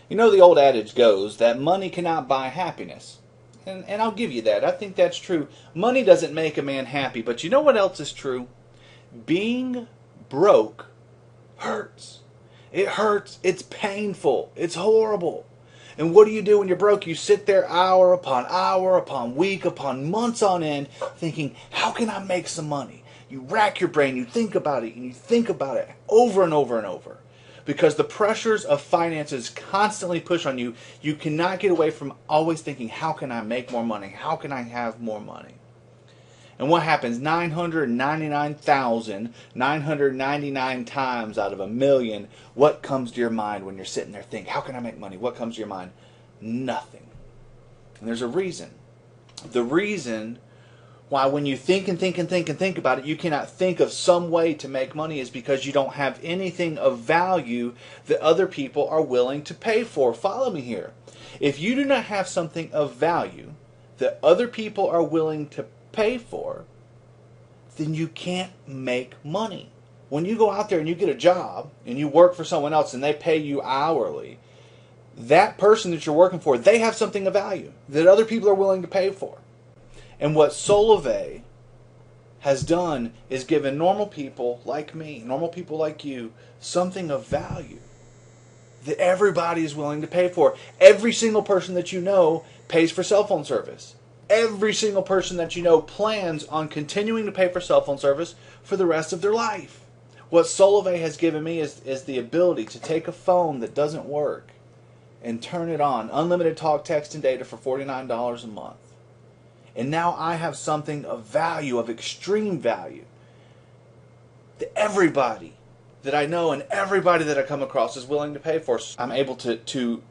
You know, the old adage goes that money cannot buy happiness. And I'll give you that. I think that's true. Money doesn't make a man happy, but you know what else is true? Being broke hurts. It hurts. It's painful. It's horrible. And what do you do when you're broke? You sit there hour upon week upon months on end thinking, how can I make some money? You rack your brain, you think about it, and you think about it over and over and over. Because the pressures of finances constantly push on you, you cannot get away from always thinking, how can I make more money? How can I have more money? And what happens 999,999 times out of a million, what comes to your mind when you're sitting there thinking, how can I make money? What comes to your mind? Nothing. And there's a reason. The reason why when you think and think and think and think about it, you cannot think of some way to make money is because you don't have anything of value that other people are willing to pay for. Follow me here. If you do not have something of value that other people are willing to pay for, then you can't make money. When you go out there and you get a job and you work for someone else and they pay you hourly, that person that you're working for, they have something of value that other people are willing to pay for. And what Solavei has done is given normal people like me, normal people like you, something of value that everybody is willing to pay for. Every single person that you know pays for cell phone service. Every single person that you know plans on continuing to pay for cell phone service for the rest of their life. What Solavei has given me is the ability to take a phone that doesn't work and turn it on. Unlimited talk, text, and data for $49 a month. And now I have something of value, of extreme value, that everybody that I know and everybody that I come across is willing to pay for. I'm able to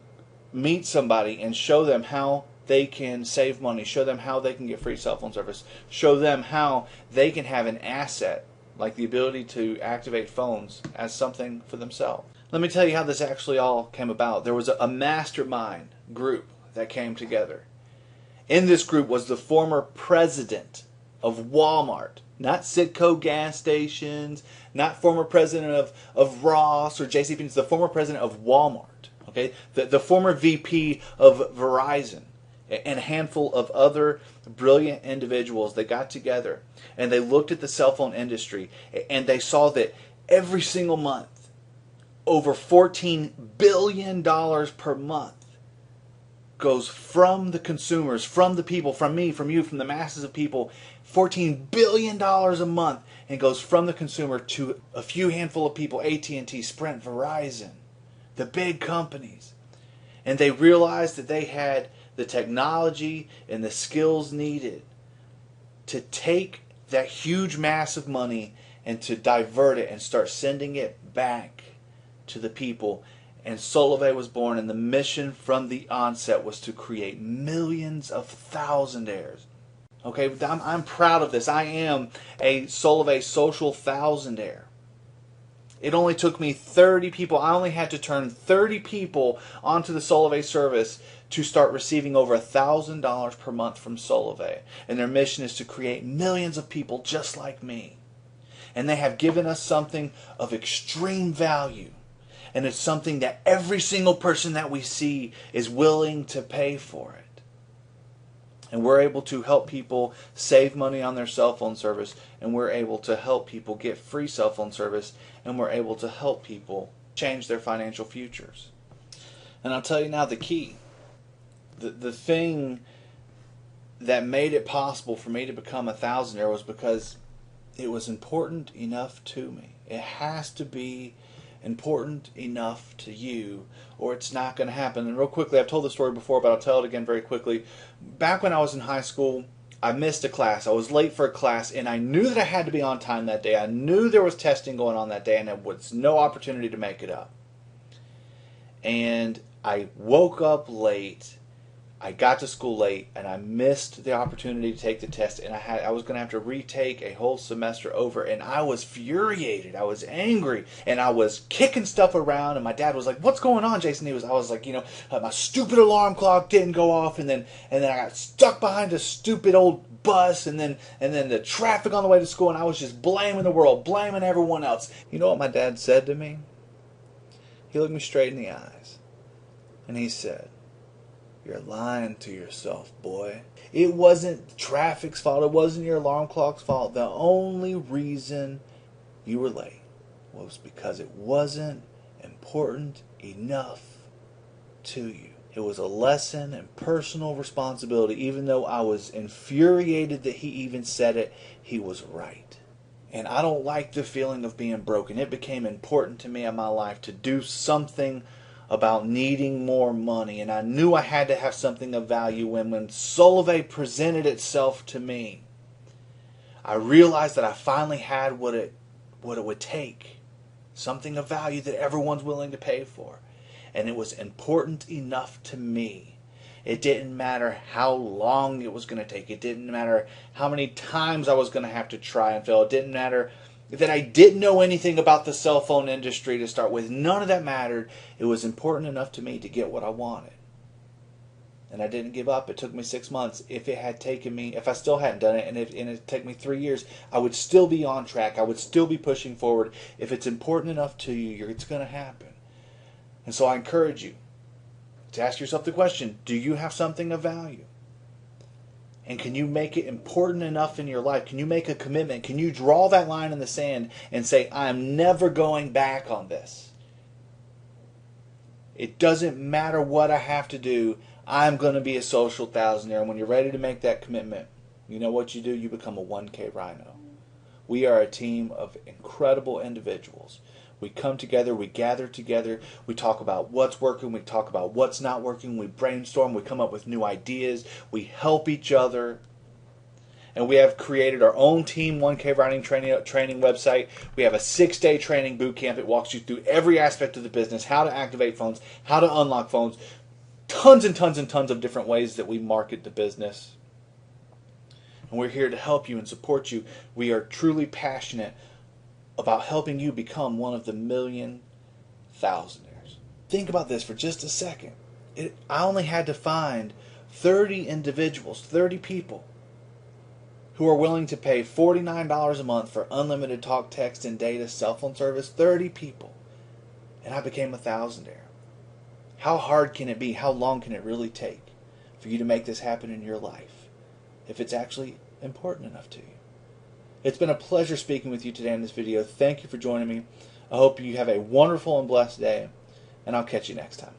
meet somebody and show them how they can save money, show them how they can get free cell phone service, show them how they can have an asset, like the ability to activate phones, as something for themselves. Let me tell you how this actually all came about. There was a mastermind group that came together. In this group was the former president of Walmart, not Citgo gas stations, not former president of Ross or JCPenney, the former president of Walmart, okay? The former VP of Verizon, and a handful of other brilliant individuals. They got together and they looked at the cell phone industry and they saw that every single month, over $14 billion per month goes from the consumers, from the people, from me, from you, from the masses of people, $14 billion a month, and goes from the consumer to a few handful of people, AT&T, Sprint, Verizon, the big companies. And they realized that they had the technology and the skills needed to take that huge mass of money and to divert it and start sending it back to the people. And Solavei was born, and the mission from the onset was to create millions of Thousandaires. Okay, I'm proud of this. I am a Solavei social Thousandare. It only took me 30 people. I only had to turn 30 people onto the Solavei service to start receiving over $1,000 per month from Solavei. And their mission is to create millions of people just like me. And they have given us something of extreme value. And it's something that every single person that we see is willing to pay for it. And we're able to help people save money on their cell phone service. And we're able to help people get free cell phone service. And we're able to help people change their financial futures. And I'll tell you now the key. The thing that made it possible for me to become a Thousandaire was because it was important enough to me. It has to be important enough to you, or it's not going to happen. And real quickly, I've told the story before, but I'll tell it again very quickly. Back when I was in high school, I missed a class. I was late for a class, and I knew that I had to be on time that day. I knew there was testing going on that day, and there was no opportunity to make it up. And I woke up late. I got to school late, and I missed the opportunity to take the test, and I was going to have to retake a whole semester over, and I was furiated. I was angry, and I was kicking stuff around, and my dad was like, "What's going on, Jason?" I was like, my stupid alarm clock didn't go off, and then I got stuck behind a stupid old bus, and then the traffic on the way to school, and I was just blaming the world, blaming everyone else. You know what my dad said to me? He looked me straight in the eyes. And he said, "You're lying to yourself, boy. It wasn't traffic's fault. It wasn't your alarm clock's fault. The only reason you were late was because it wasn't important enough to you." It was a lesson in personal responsibility. Even though I was infuriated that he even said it, he was right. And I don't like the feeling of being broken. It became important to me in my life to do something about needing more money. And I knew I had to have something of value. When Solavei presented itself to me, I realized that I finally had what it would take. Something of value that everyone's willing to pay for. And it was important enough to me. It didn't matter how long it was going to take. It didn't matter how many times I was going to have to try and fail. It didn't matter that I didn't know anything about the cell phone industry to start with. None of that mattered. It was important enough to me to get what I wanted. And I didn't give up. It took me 6 months. If I still hadn't done it, and it took me 3 years, I would still be on track. I would still be pushing forward. If it's important enough to you, it's going to happen. And so I encourage you to ask yourself the question, do you have something of value? And can you make it important enough in your life? Can you make a commitment? Can you draw that line in the sand and say, I'm never going back on this? It doesn't matter what I have to do. I'm going to be a social thousandaire. And when you're ready to make that commitment, you know what you do? You become a 1K Rhino. We are a team of incredible individuals. We come together, we gather together, we talk about what's working, we talk about what's not working, we brainstorm, we come up with new ideas, we help each other. And we have created our own Team 1K Writing training website. We have a 6-day training boot camp. It walks you through every aspect of the business, how to activate phones, how to unlock phones, tons and tons and tons of different ways that we market the business. And we're here to help you and support you. We are truly passionate about helping you become one of the 1,000,000 Thousandaires. Think about this for just a second. I only had to find 30 individuals, 30 people, who are willing to pay $49 a month for unlimited talk, text, and data cell phone service. 30 people. And I became a Thousandaire. How hard can it be? How long can it really take for you to make this happen in your life if it's actually important enough to you? It's been a pleasure speaking with you today in this video. Thank you for joining me. I hope you have a wonderful and blessed day, and I'll catch you next time.